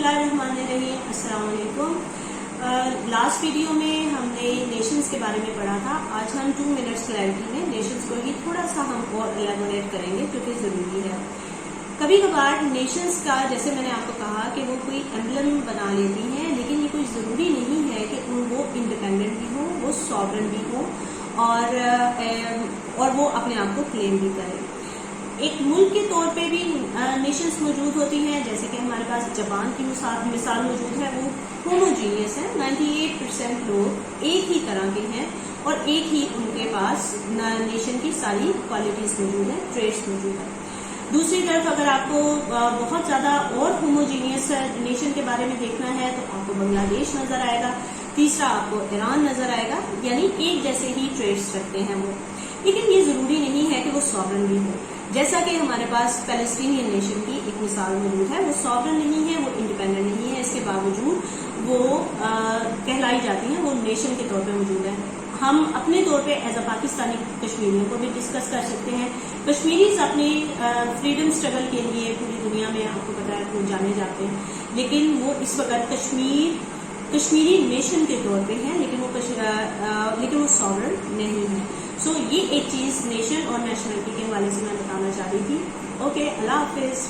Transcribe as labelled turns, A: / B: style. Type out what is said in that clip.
A: बिस्मिल्लाहिर्रहमानिर्रहीम। अस्सलाम वालेकुम। लास्ट वीडियो में हमने नेशंस के बारे में पढ़ा था। आज हम 2 मिनट्स क्लैरिटी में नेशंस को ही थोड़ा सा हम और एलेबोरेट करेंगे क्योंकि ज़रूरी है। कभी कभार नेशंस का, जैसे मैंने आपको कहा कि वो कोई एम्बलम बना लेती हैं, लेकिन ये कोई ज़रूरी नहीं है कि वो इंडिपेंडेंट भी हो, वो सॉवरेन भी हो और वो अपने आप को क्लेम भी करें। एक मुल्क के तौर पे भी नेशंस मौजूद होती हैं, जैसे कि हमारे पास जापान की मिसाल मौजूद है। वो होमोजीनियस है, 98% लोग एक ही तरह के हैं और एक ही उनके पास नेशन की सारी क्वालिटीज मौजूद है, ट्रेड्स मौजूद है। दूसरी तरफ अगर आपको बहुत ज्यादा और होमोजीनियस नेशन के बारे में देखना है तो आपको बांग्लादेश नजर आएगा। तीसरा आपको ईरान नजर आएगा, यानी एक जैसे ही ट्रेड्स रखते हैं वो, लेकिन ये जरूरी नहीं है कि वो सॉवरेन भी हो। जैसा कि हमारे पास पैलेस्टीनियन नेशन की एक मिसाल मौजूद है, वो सॉवरेन नहीं है, वो इंडिपेंडेंट नहीं है, इसके बावजूद वो कहलाई जाती हैं, वो नेशन के तौर पे मौजूद है। हम अपने तौर पे एज अ पाकिस्तानी कश्मीरियों को भी डिस्कस कर सकते हैं। कश्मीरीज अपने फ्रीडम स्ट्रगल के लिए पूरी दुनिया में आपको पता है वो जाने जाते हैं, लेकिन वो इस वक्त कश्मीरी नेशन के तौर पे हैं, लेकिन वो सॉवरेन नहीं है। सो ये एक चीज नेशन और नेशनलिटी के हवाले से मैं बताना चाह रही थी। ओके, अल्लाह हाफिज।